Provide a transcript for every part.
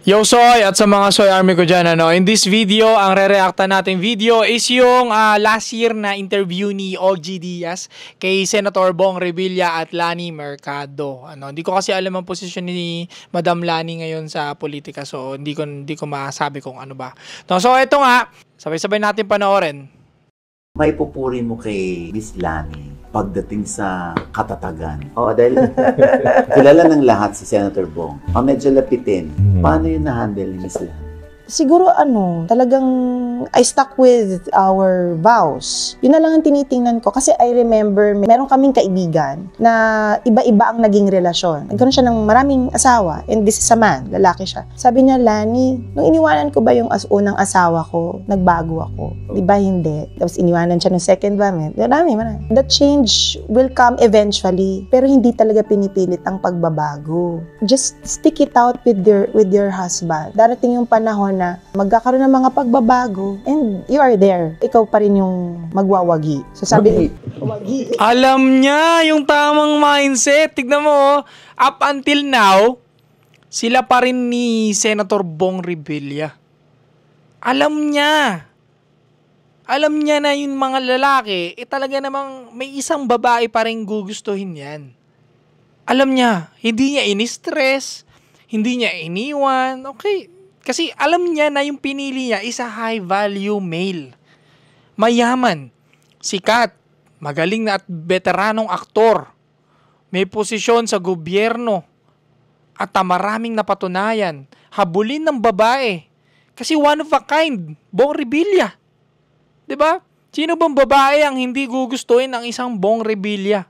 Yo Soy at sa mga Soy Army ko dyan, in this video, ang re-reacta nating video is yung last year na interview ni OG Diaz kay Senator Bong Revilla at Lani Mercado. Hindi ko kasi alam ang posisyon ni Madam Lani ngayon sa politika, so hindi ko masabi kung ano ba. So ito nga, sabay-sabay natin panoorin. Maipupuri mo kay Miss Lani pagdating sa katatagan. Oo, dahil kilala ng lahat si Senator Bong. Medyo lapitin. Paano yun na-handle ni Miss Lani? Siguro talagang I stuck with our vows. Yun na lang ang tinitingnan ko. Kasi I remember, meron kaming kaibigan na iba-iba ang naging relasyon. Nagkaroon siya ng maraming asawa. And this is a man, lalaki siya. Sabi niya, Lani, nung iniwanan ko ba yung unang asawa ko, nagbago ako. Di ba hindi? Tapos iniwanan siya ng second ba? Marami. The change will come eventually. Pero hindi talaga pinipilit ang pagbabago. Just stick it out with your husband. Darating yung panahon na magkakaroon ng mga pagbabago and you are there. Ikaw pa rin yung magwawagi. So sabi wagi. Alam niya yung tamang mindset. Tignan mo, up until now, sila pa rin ni Senator Bong Revilla. Alam niya na yung mga lalaki, talaga namang may isang babae pa rin gugustuhin yan. Alam niya, hindi niya ini-stress, hindi niya iniwan, okay. Kasi alam niya na yung pinili niya is a high-value male. Mayaman, sikat, magaling na at veteranong aktor, may posisyon sa gobyerno, at maraming napatunayan, habulin ng babae. Kasi one of a kind, Bong Revilla. Diba? Sino bang babae ang hindi gugustuhin ng isang Bong Revilla?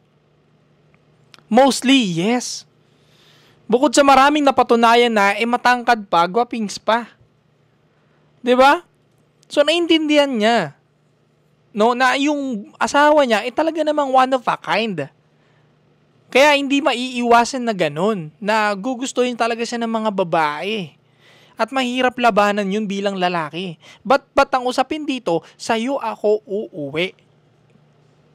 Mostly, yes. Bukod sa maraming napatunayan na, matangkad pa, gwapings pa. Diba? So, naintindihan niya. No, na yung asawa niya, talaga namang one of a kind. Kaya hindi maiiwasan na ganun, na gugustuhin talaga siya ng mga babae. At mahirap labanan yun bilang lalaki. But ang usapin dito, sa'yo ako uuwi.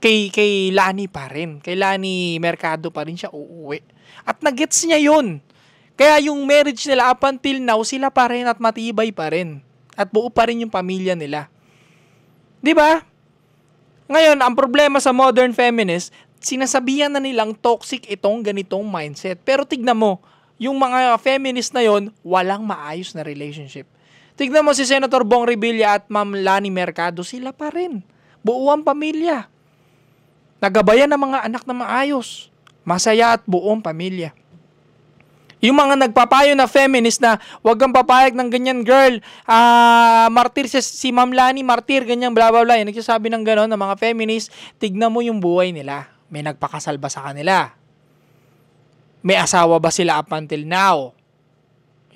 Kay Lani pa rin. Kay Lani Mercado pa rin siya uuwi. At nagets niya yun. Kaya yung marriage nila up until now, sila pa rin at matibay pa rin. At buo pa rin yung pamilya nila. Diba? Ngayon, ang problema sa modern feminist, sinasabihan na nilang toxic itong ganitong mindset. Pero tignan mo, yung mga feminist na yon, walang maayos na relationship. Tignan mo si Senator Bong Revilla at Ma'am Lani Mercado, sila pa rin. Buo ang pamilya. Nagabayan ng mga anak na maayos. Masaya at buong pamilya. Yung mga nagpapayo na feminist na wag kang papayag ng ganyan girl, martir si Ma'am Lani, martir, ganyan bla bla bla. Yung nagsasabi ng gano'n ng mga feminist, tignan mo yung buhay nila. May nagpakasal ba sa kanila? May asawa ba sila up until now?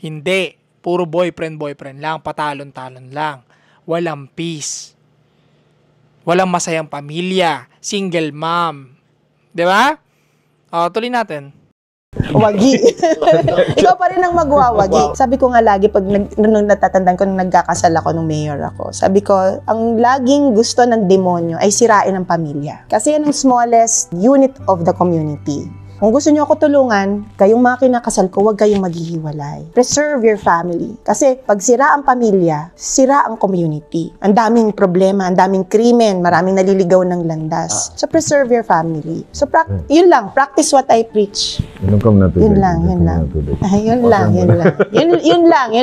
Hindi. Puro boyfriend lang, patalon-talon lang. Walang peace. Walang masayang pamilya. Single mom. Diba? Tuloy natin. Wagi. Ikaw pa rin ang magwawagi. Sabi ko nga lagi, nung natatandaan ko nung nagkakasal ako nung mayor ako, sabi ko, ang laging gusto ng demonyo ay sirain ang pamilya. Kasi yan ang smallest unit of the community. Kung gusto niyo ako tulungan, kayong mga kinakasal ko, huwag kayong maghihiwalay. Preserve your family. Kasi pag sira ang pamilya, sira ang community. Ang daming problema, ang daming krimen, maraming naliligaw ng landas. So preserve your family. So yun lang, practice what I preach. Yun lang. Yun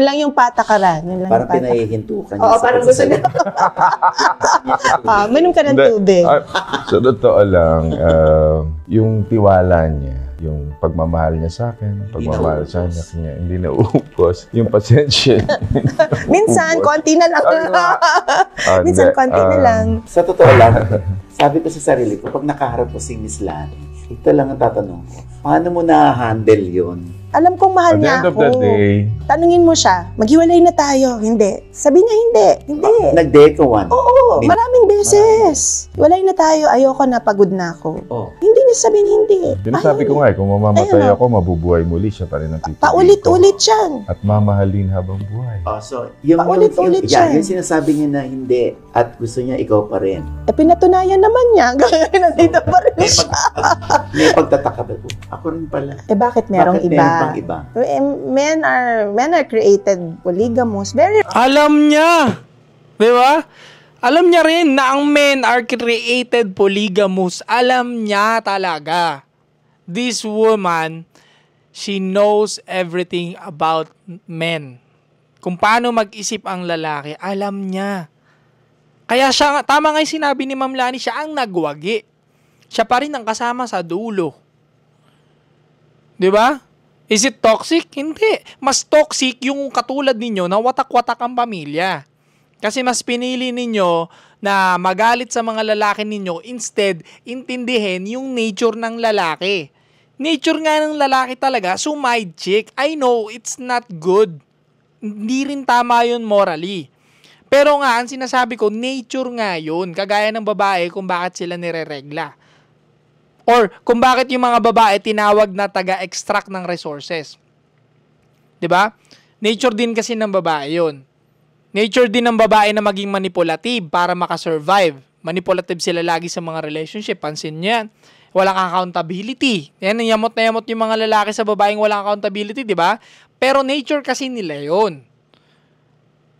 lang yung patakaran. Parang pinahihintukan niya. Oo, parang gusto niya. Minom ka ng tubig. So, totoo lang, yung tiwala niya, yung pagmamahal niya sa akin, pagmamahal sa anak niya, hindi nauubos. Yung pasensya. Minsan, konti na lang. Minsan, konti na lang. Sa totoo lang, sabi ko sa sarili ko, pag nakaharap ko si Miss Lani, ito lang ang tatanong ko, paano mo na-handle yun? Alam kong mahal niya ako. At the end of the day, tanungin mo siya, maghiwalay na tayo. Hindi. Sabi niya hindi. Nag-date one? Oo, maraming beses. Hiwalay na tayo, ayoko na, pagod na ako. Hindi niya sabihin hindi. Sinasabi ko nga kung mamamatay ako, mabubuhay muli siya pa rin ang tituloy. Paulit-ulit yan. At mamahalin habang buhay. So, paulit-ulit yan. Yung sinasabi niya na hindi at gusto niya ikaw pa rin. Pinatunayan naman niya. Nandito pa rin siya. May pagtataka ba po? Ako rin pala. Bakit merong iba? bang iba? Men are created polygamous. Very Alam niya. Di ba? Alam niya rin na ang men are created polygamous. Alam niya talaga. This woman, she knows everything about men. Kung paano mag-isip ang lalaki, alam niya. Kaya siya, tama nga yung sinabi ni Ma'am Lani, siya ang nagwagi. Siya pa rin ang kasama sa dulo. Di ba? Is it toxic? Hindi. Mas toxic yung katulad ninyo na watak-watak ang pamilya. Kasi mas pinili ninyo na magalit sa mga lalaki ninyo, instead, intindihin yung nature ng lalaki. Nature nga ng lalaki talaga, sumide chick. I know, it's not good. Hindi rin tama yun morally. Pero nga, ang sinasabi ko, nature nga yun. Kagaya ng babae kung bakit sila nireregla. Or kung bakit yung mga babae tinawag na taga-extract ng resources. 'Di ba? Nature din kasi ng babae yun. Nature din ng babae na maging manipulative para makasurvive. Manipulative sila lagi sa mga relationship. Pansin niyo yan. Walang accountability. Yan, yamot na yamot yung mga lalaki sa babaeng walang accountability, di ba? Pero nature kasi nila yun.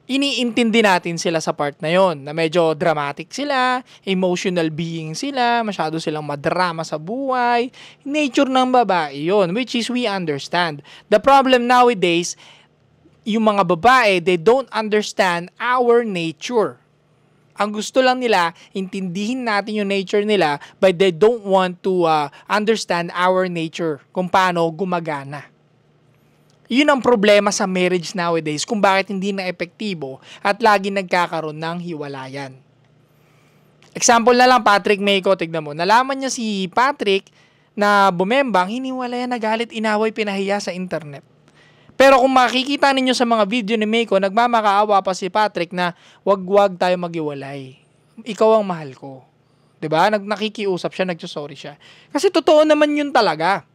Iniintindi natin sila sa part na yon, na medyo dramatic sila, emotional being sila, masyado silang madrama sa buhay. Nature ng babae yon, which is we understand. The problem nowadays, yung mga babae, they don't understand our nature. Ang gusto lang nila, intindihin natin yung nature nila, but they don't want to understand our nature, kung paano gumagana. Yun ang problema sa marriage nowadays, kung bakit hindi na epektibo at lagi nagkakaroon ng hiwalayan. Example na lang, Patrick Mayco, tignan mo. Nalaman niya si Patrick na bumembang, hiniwalayan, nagalit, inaway, pinahiya sa internet. Pero kung makikita ninyo sa mga video ni Mayco, nagmamakaawa pa si Patrick na wag tayo maghiwalay. Ikaw ang mahal ko. 'Di ba? Nakikiusap siya, nagso-sorry siya. Kasi totoo naman yun talaga.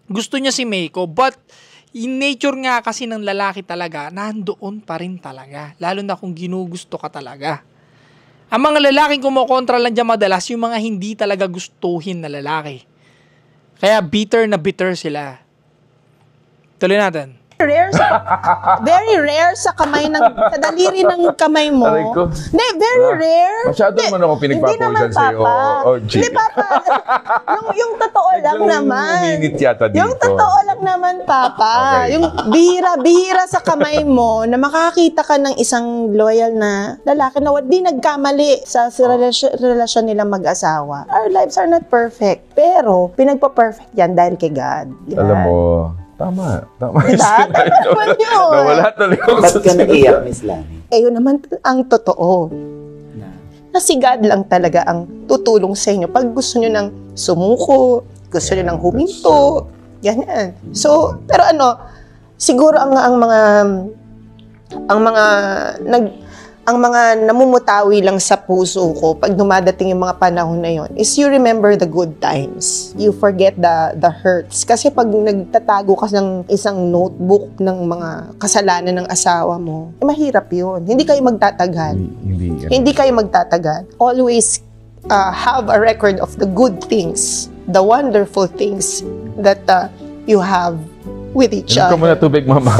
Gusto niya si Mayco, but in nature nga kasi ng lalaki talaga, nandoon pa rin talaga. Lalo na kung ginugusto ka talaga. Ang mga lalaking kumokontra lang dyan madalas, yung mga hindi talaga gustuhin na lalaki. Kaya bitter na bitter sila. Tuloy natin. Very rare sa kamay sa daliri ng kamay mo. Aray ko. Very rare. Masyado naman ako pinagpapawisan sa'yo. Hindi, Papa. yung totoo lang naman. Minute yata dito. Yung totoo lang naman, Papa. Okay. Yung bihira sa kamay mo na makakita ka ng isang loyal na lalaki na di nagkamali sa relasyon nilang mag-asawa. Our lives are not perfect. Pero, pinagpa-perfect yan dahil kay God. Yan. Alam mo, Tama. Diba? Tama naman yun. Nawala tuloy ako Ba't ka naiyak, Miss Lani? Yun naman ang totoo. Na si God lang talaga ang tutulong sa inyo. Pag gusto nyo ng sumuko, gusto nyo ng huminto, ganyan. So, pero siguro ang mga namumutawi lang sa puso ko pag dumadating yung mga panahon na yon is you remember the good times. You forget the hurts. Kasi pag nagtatago ka ng isang notebook ng mga kasalanan ng asawa mo, mahirap yun. Hindi kayo magtatagal. Hindi kayo magtatagal. Always have a record of the good things, the wonderful things that you have with each other. Ito muna tubig, mama.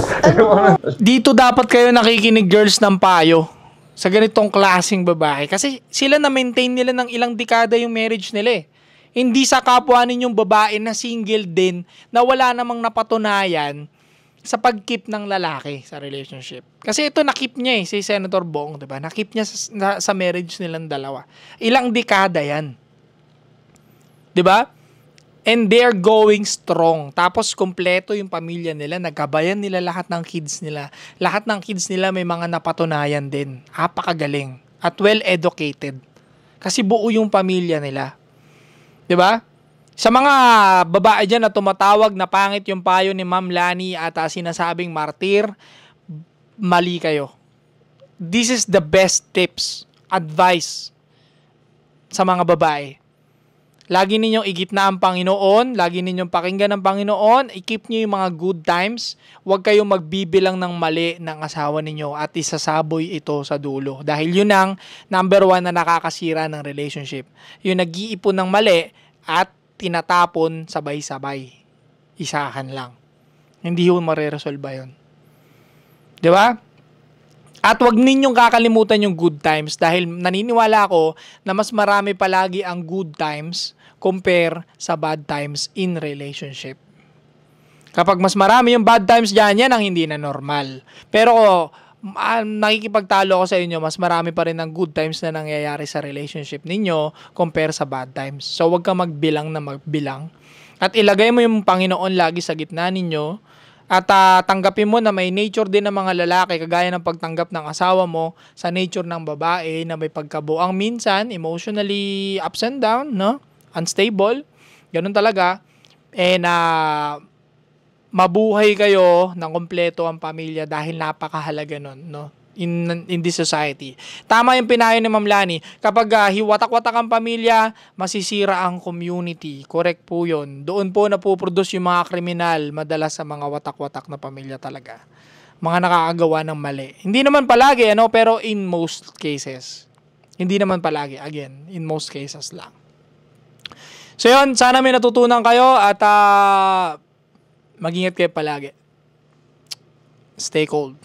Dito dapat kayo nakikinig, girls, ng payo sa ganitong klaseng babae. Kasi sila na-maintain nila ng ilang dekada yung marriage nila eh. Hindi sa kapwa ninyong babae na single din, na wala namang napatunayan sa pag-keep ng lalaki sa relationship. Kasi ito nakip niya si Senator Bong, diba? Nakip niya sa marriage nilang dalawa. Ilang dekada yan. Diba? And they're going strong. Tapos, kompleto yung pamilya nila. Nagkabayan nila lahat ng kids nila. Lahat ng kids nila may mga napatunayan din. Apakagaling. At well-educated. Kasi buo yung pamilya nila. 'Di ba? Sa mga babae dyan na tumatawag na pangit yung payo ni Ma'am Lani at sinasabing martir, mali kayo. This is the best tips, advice sa mga babae. Lagi ninyong igitna ang Panginoon, lagi ninyong pakinggan ang Panginoon, i-keep nyo yung mga good times, huwag kayong magbibilang ng mali ng asawa ninyo at isasaboy ito sa dulo. Dahil yun ang number 1 na nakakasira ng relationship. Yung nag-iipon ng mali at tinatapon sabay-sabay. Isahan lang. Hindi ho mareresolba yun. Di ba? At wag ninyong kakalimutan yung good times dahil naniniwala ako na mas marami palagi ang good times compare sa bad times in relationship. Kapag mas marami yung bad times dyan, yan ang hindi na normal. Pero nakikipagtalo ako sa inyo, mas marami pa rin ng good times na nangyayari sa relationship ninyo compare sa bad times. So wag kang magbilang na magbilang. At ilagay mo yung Panginoon lagi sa gitna ninyo. At tanggapin mo na may nature din ng mga lalaki, kagaya ng pagtanggap ng asawa mo sa nature ng babae na may pagkabuang minsan, emotionally ups and down, no? Unstable. Ganun talaga. Na mabuhay kayo ng kompleto ang pamilya dahil napakahalaga nun, no? In this society. Tama yung pinayo ni Ma'am Lani. Kapag hiwatak-watak ang pamilya, masisira ang community. Correct po yun. Doon po napuproduce yung mga kriminal, madalas sa mga watak-watak na pamilya talaga. Mga nakakagawa ng mali. Hindi naman palagi, pero in most cases. Hindi naman palagi. Again, in most cases lang. So yun, sana may natutunan kayo at mag-ingat kayo palagi. Stay cold.